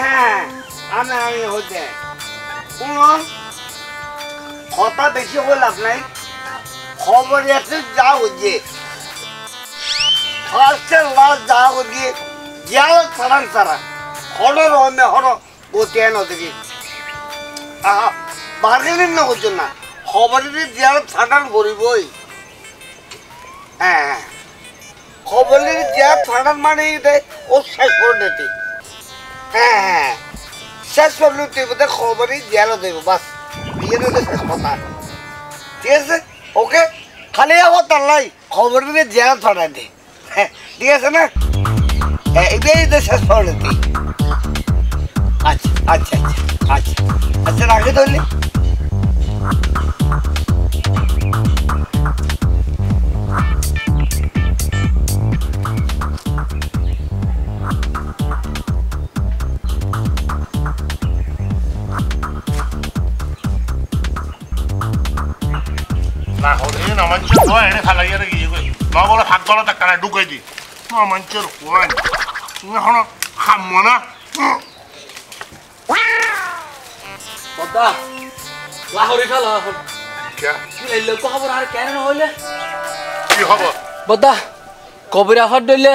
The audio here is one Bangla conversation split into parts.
হ্যাঁ আমি হচ্ছে কথা বেশি হল আপনার খবর একটু যা হচ্ছে ফার্স্টের লাস্ট যা হচ্ছে যা ছাড়ান ছাড়া হরর হবে হর বসে নদী বার্গেনিং না করছেন না খবরের জিয়ার ছাড়ান করিবই হ্যাঁ খবরের জিয়ার ছাড়ান মানে ও শেষ করে দিতে হ্যাঁ শেষ করলে তুই বোধহয় খবরই জিয়ালো দেবো বাস বিয়ে দিলে শেষ কথা ঠিক আছে ওকে খালি আবার তার লাই খবরের জিয়ার ছাড়াই দে হ্যাঁ ঠিক আছে না এটাই তো শেষ করে দিতে আচ্ছা আচ্ছা আচ্ছা আচ্ছা আচ্ছা রাখি তাহলে না হলে না মানুষের ভয় এনে খালাইয়া রেখে না বলে হাত গলা টাকা না ঢুকাই দি না মানুষের ভয় এখন খামো না বদ্দা লাহোরি খালো এখন কে এই লোক খবর আর কেন হইলে কি খবর বদ্দা কবরে আফার দইলে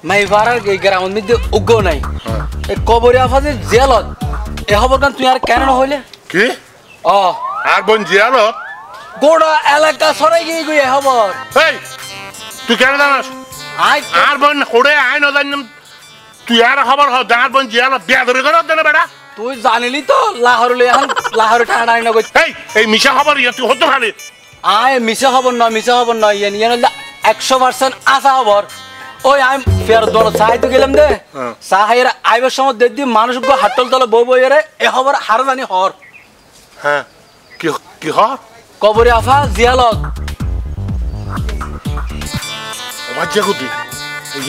মাই ভাড়ার এই গ্রাউন্ড মধ্যে উগ্গ নাই এই কবরে আফাদের জেলত এই খবর কান তুই আর কেন হইলে কি ও আর বোন জিয়ালত গোড়া এলাকা সরাই গিয়ে গিয়ে খবর এই তুই কেন জানাস আই আর বোন কোড়ে আই না জানিম তুই আর খবর হ আর বোন জিয়ালত বিয়া ধরে করো দেনা বেটা তুই জানিলি তো লাহোরলে এখন লাহোরে টাকা না কই এই মিশা খবর ইয়া তুই হতো খালি আয় মিছা খবর নয় ইয়ান ইয়ান 100% আসা খবর ওই আমি ফের দল চাই তো গেলাম দে চাহাইয়ের আইবার সময় দেখি মানুষ হাটল তলে বই বই রে এ খবর হার জানি হর হ্যাঁ কি কি হর কবরে আফা জিয়ালত বাচ্চা কুতি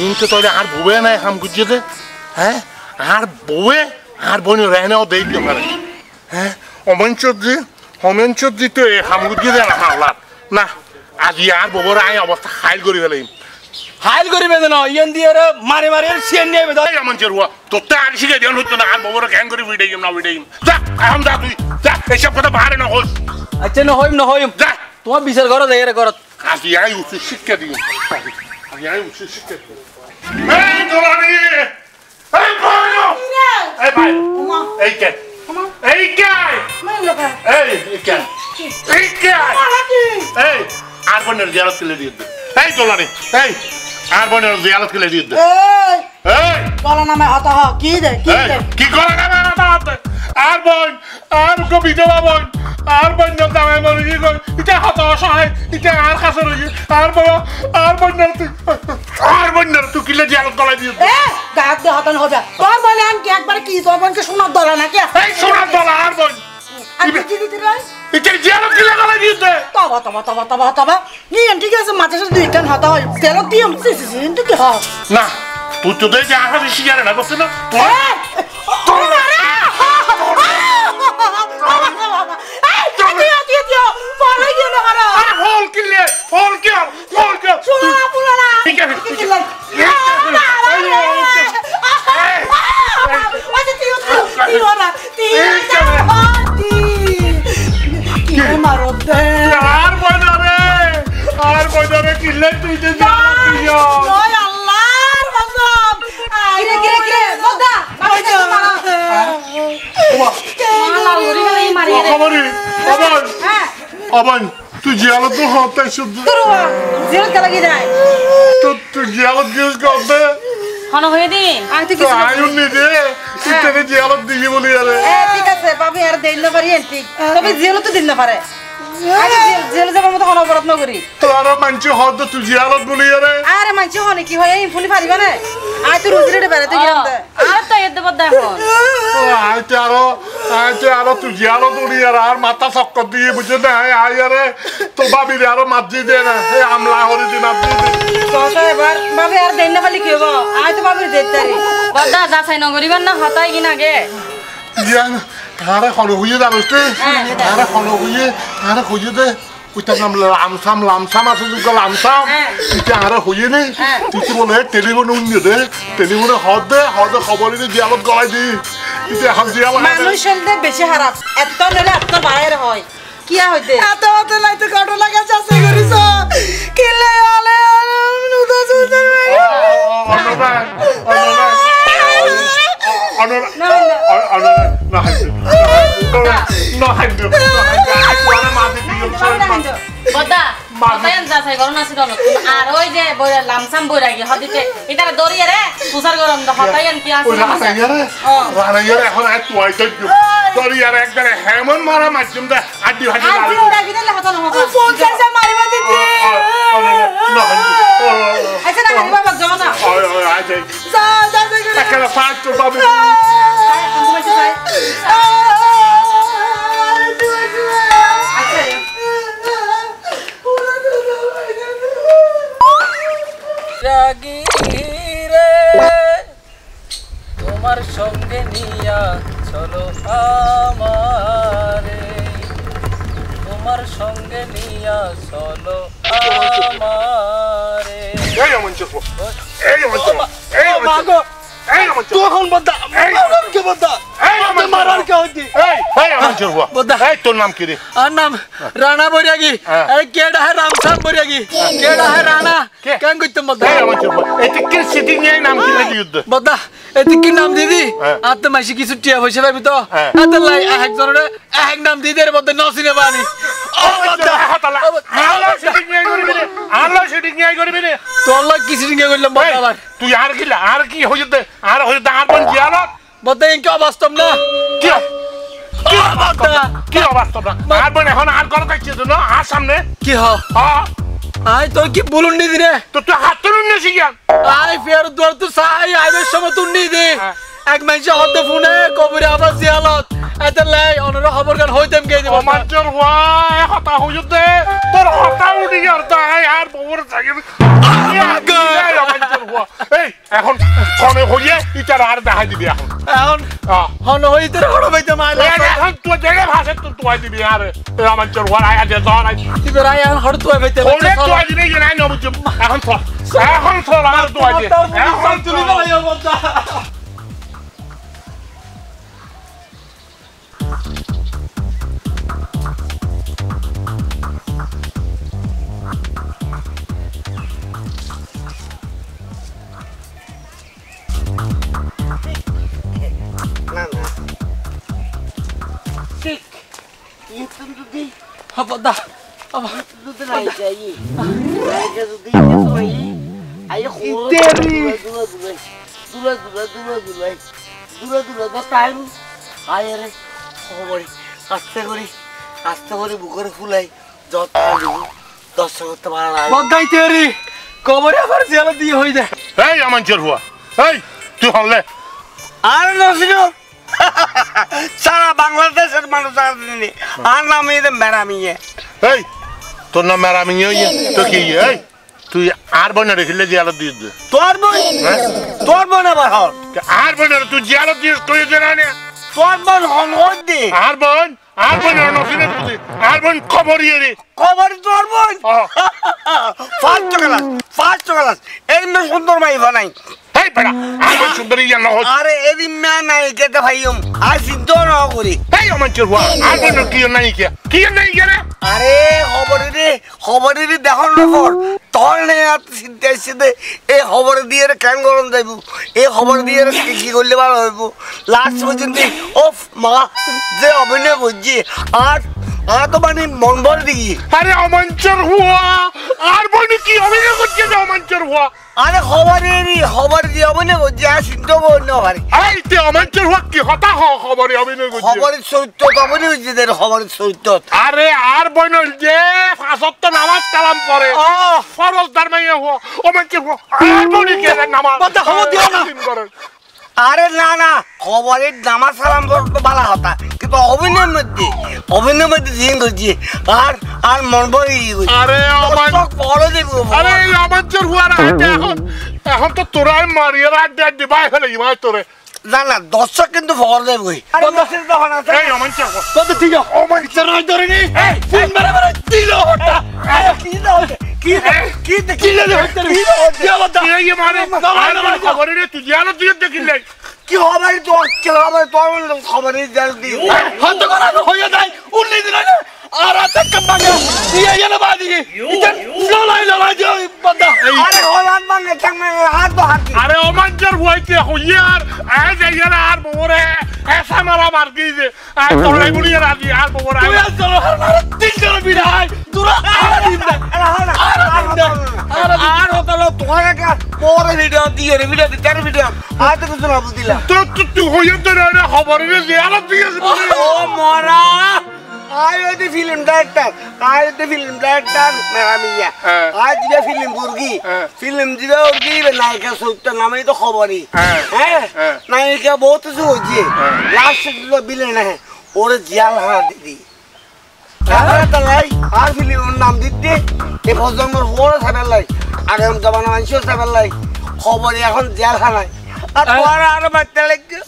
ইন তো তোরে আর বউয়ে নাই হাম গুজিয়ে দে হ্যাঁ আর বউয়ে আর বোন রেনেও দেই দিও পারে হ্যাঁ অমঞ্চর দি তো হাম গুজিয়ে দে না হাওলা না আজি আর বউর আই অবস্থা খাইল করি ফেলাইম হাইল করিবে না ইয়ান দিয়ে রে মারে মারে সিএন নিয়ে বেদা অমঞ্চর হুয়া তোতে আর শিখে দেন হতো না আর বউর গ্যাং করে ভিডিও না ভিডিও যা এখন যা তুই যা এসব কথা বাহারে না হস আচ্ছা না হইম যা তোমার বিচার করো যাই রে করো আজি আই উঠে শিক্ষা দিও আজি আই উঠে শিক্ষা দিও এই দোলানি এই ভাইও এই ভাই এই কে এই কে এই কে এই কে এই আর বোনের জিয়ারত করে দিয়ে দে এই দোলানি এই আর বোনের জিয়ারত করে দিয়ে দে এই কলা নামে হতা হ কি দে কি করে না হতা আর বোন আর কো বিধবা বোন আর বোন নামে মরে কি কই এটা হতা সহায় এটা আর কাছে রই আর বোনের তুই কিলে জিয়ারত করে দিয়ে দে গাক দে হতা হবে তোর বলে আন কি একবার কি তোর বোনকে শোনার দলা নাকি এই শোনার দলা আর বোন আর কি দিতে রাই এটা জিয়ারত কিলে করে দিয়ে দে তবা নি ঠিক আছে মাঝে সাথে দুই কান হতা হয় তেল দিম সিসি কিন্তু কি হয় না তুই তো দেখে আহা বেশি জানে না বুঝছ না তোর মারা পরে গিয়ে না মারা ফল কিলে শোনা পুরানা ঠিক আছে আর বইদারে কিলে তুই যে অবান তুই জিয়ালত তো হতাই শুদ্ধ জিয়ালত কে লাগি যায় তো তুই জিয়ালত গিয়ে করবে হনো হয়ে দিন আইতে কিছু আয়ুন নি রে তুই জিয়ালত দিবি বলি আরে ঠিক আছে পাবি আর দেইল না পারি ঠিক তবে জিয়ালত তো দিন না পারে আগে জেল যাবার মতো কোনো অপরাধ না করি তোরা মানছি হদ তুই জিয়ালত বলি আরে আরে মানছি হনে কি হয় এই ফুলি পারিবা না আই তো রোজ রেডে বেড়াতে গেলাম আর তো এদ বদ দেখো আইতে আরো তুই জিয়ালত বলি আর মাথা চক্কর দিয়ে বুঝে না আই আরে তো ভাবি রে আরো মাঝি দে না এই আমলা হরি দিন আপনি তো এবার বাবে আর দেন না খালি কি হবো আই তো ভাবি দেতারি বদা যাচাই নগরিবার না হতাই কিনা গে ইয়ান আরে হলো হইয়ে জানোস আরে হইয়ে দে ওইটা নাম লামসাম আছে যুগ লামসাম এটা আরে হইয়ে নেই তুই বলে টেলিফোন উন্নিয়ে দে টেলিফোনে হদ দে খবর দিয়ে জিয়ালত গলাই দি তুই হামজি আলা মানুষ হলে বেশি খারাপ এত নলে এত বাইর হয় কি হইতে এত হতে নাই তো কাটো লাগা চাষে করিস কিলে আলে নুদা সুন্দর বদা বদায়ন যাচাই করো না ছিল আর ওই যে লামসাম বইরাগি হদিতে ইতারা দরিয়ে রে তুষার গরম হতায়ন কি আছে এখন আর তুই দরিয়ার একবারে হেমন মারা মাধ্যম দে আড্ডি ভাজি আর জিন্দাগি দিলে হতো না হতো ফোন চাষে মারিবা দিদি আচ্ছা না বাবা যাও না যা চাষে করিস একটা ফাস্ট বাবু রাগি রে তোমার সঙ্গে নিয়া চলো আমারে তোমার সঙ্গে নিয়া চলো আমারে এই মঞ্চে এই মঞ্চে এই মঞ্চে এই মঞ্চে তখন বদা কে বদা মারার কে হইতি এই মঞ্চে হুয়া এই তোর নাম কি রে আর নাম রানা বৈরাগী এই কেডা হে রামসাম বৈরাগী কেডা হে রানা কেন কইতে বদা এই মঞ্চে হুয়া এতে কি সিটিং এর নাম কি রে যুদ্ধ বদা এতে কি নাম দিদি আর তো মাসি কিছু টিয়া পয়সা পাবি তো এত লাই একজনের এক নাম দিদি এর মধ্যে নসিনে বানি ও বদা আল্লাহ সিটিং এর করবি রে আল্লাহ সিটিং এর করবি রে তোর লাগ কি সিটিং এ করলাম বদা আবার তুই আর কি হইতে আর হইতে আর কোন জিয়ালত বদা ইনকে অবাস্তব না কি কি বদা কি অবস্থা আর বোন এখন আর কল কাটছিস না আর সামনে কি হ হ্যাঁ আই তোর কি বলুন নি রে তো তুই হাত তুলুন না শিখান আই ফের দর তো সাই আইবের সময় তুই নি দে এক মাইছে হতে ফোনে কবরে আবার জিয়ালত এত লাই অনর খবর গান হইতেম কে দিব মাঞ্চর হওয়া হতা হইতে তোর হতা উঠি আর তাই আর বউর থাকে এই এখন ফোনে হইয়ে ইটার আর দেখাই দিবি এখন এখন হন হইতে হড় বাইতে মাইলা এখন তুই জেগে ভাষে তুই দিবি আর মাঞ্চর হওয়া আয় যে দর আই তুই রাই এখন হড় তুই বাইতে ফোনে তুই দিবি যে নাই নবুঝ এখন থর আর তুই দি এখন তুই ভাই বদা বদা আস্তে করে বুকের ফুলাই যত দর্শক করতে পারা না বদাই তেরি কবরে আবার জেলা দিয়ে হই যায় এই মাঞ্চর হওয়া এই তুই হলে আর নসিল সারা বাংলাদেশের মানুষ জানে আর নাম এদের মেরামিয়ে এই তোর নাম মেরামি ইয়ে তো কি এই তুই আর বনে রেখিলে জিয়ালত দিস তোর বোন আবার হল আর বনে তুই জিয়ালত দিস তুই জানা না তোর বোন হল হল দি আর বোন নসিনে তুই আর বোন খবর ইয়ে রে খবর তোর বোন ফার্স্ট ক্লাস এই না সুন্দর মাই বানাই এই বেটা আর বোন সুন্দর ইয়া না হচ্ছে আরে এদিন মে নাই কেতে ভাইম আর সিদ্ধ না করি এই মাঞ্চর হওয়া আর বোন কি নাই কে রে আরে খবরে দেখার নকর তোর নেই আর চিন্তা আসছে এই খবরে দিয়ে কেন গরম যাইব এই খবর দিয়ে কি করলে ভালো হইব লাস্ট পর্যন্ত ওফ মা যে অভিনয় করছি আর তো মানে মন ভরে দিই আরে অমাঞ্চর হওয়া আর বোন কি অভিনয় করছে যে অমাঞ্চর হওয়া আরে খবর দিয়ে অভিনয় করছি আর সিদ্ধ করতে পারি এই তে অমাঞ্চর হওয়া কি কথা খবরে অভিনয় করছে খবরের চরিত্র অভিনয় হচ্ছে খবরের চরিত্র আরে আর বোন যে ফাঁসত্ব নামাজ কালাম পড়ে ফরজ দারমাইয়া হওয়া অমাঞ্চর হওয়া আর বোন কি নামাজ বদা খবর দিও না আরে না খবরের নামাজ সালাম পড়তে ভালো কথা কিন্তু অভিনয়ের মধ্যে জিন করছি আর মন ভরে আরে বড় দেখবো আরে অমাঞ্চর হওয়া এখন তো তোরাই মারিয়ে আড্ডি বাই ফেলে মাই তোরে না দর্শক কিন্তু ফল দেবই এই অমাঞ্চর হওয়া বদা ঠিক আছে অমাঞ্চর নয় ধরে নি ফোন মেরে দিল হটা খবরে তুই জিয়ালত দিয়ে দেখিলে কি হবে তোর খবরই জেল দিই হাত করা হয়ে যায় 19 দিন হইলে আর আতে কমাগে দিয়ে এনে বাদি ইটা লড়াই দিও বদা আরে হলান মানে চাঙ্গে হাত হাতি আরে ওমানজার হইতে হইয়ার আই যাইরা আর বরে এসা মারা মার গিয়ে আর তোলাই গুলিয়ে রাজি আর বরে তুই চলো আর 3 জন বিড়াই তোরা আর দিন দে আর হতালো তোমার একটা পরে ভিডিও দিয়ে ভিডিও দিতে ভিডিও আর তো কিছু না বুঝিলা তুই হইয়া তো না খবরের জেল দিয়েছ ও মরা আই ওই ফিল্ম ডাইরেক্টর মেরা মিয়া আজ দিবে ফিল্ম বুর্গি ফিল্ম দিবে উর্গি নায়িকা সত্য নামই তো খবরই হ্যাঁ নায়িকা বহুত কিছু হচ্ছে লাস্ট দিলো বিলে না ওরে জিয়াল হানা দিদি তালাই আর ফিল্ম নাম দিতে এ প্রজন্মের বড় সাবেল লাই আগাম জমানা মানুষও সাবেল লাই খবরে এখন জিয়াল হানায় আর তোরা আর বাচ্চা লাগে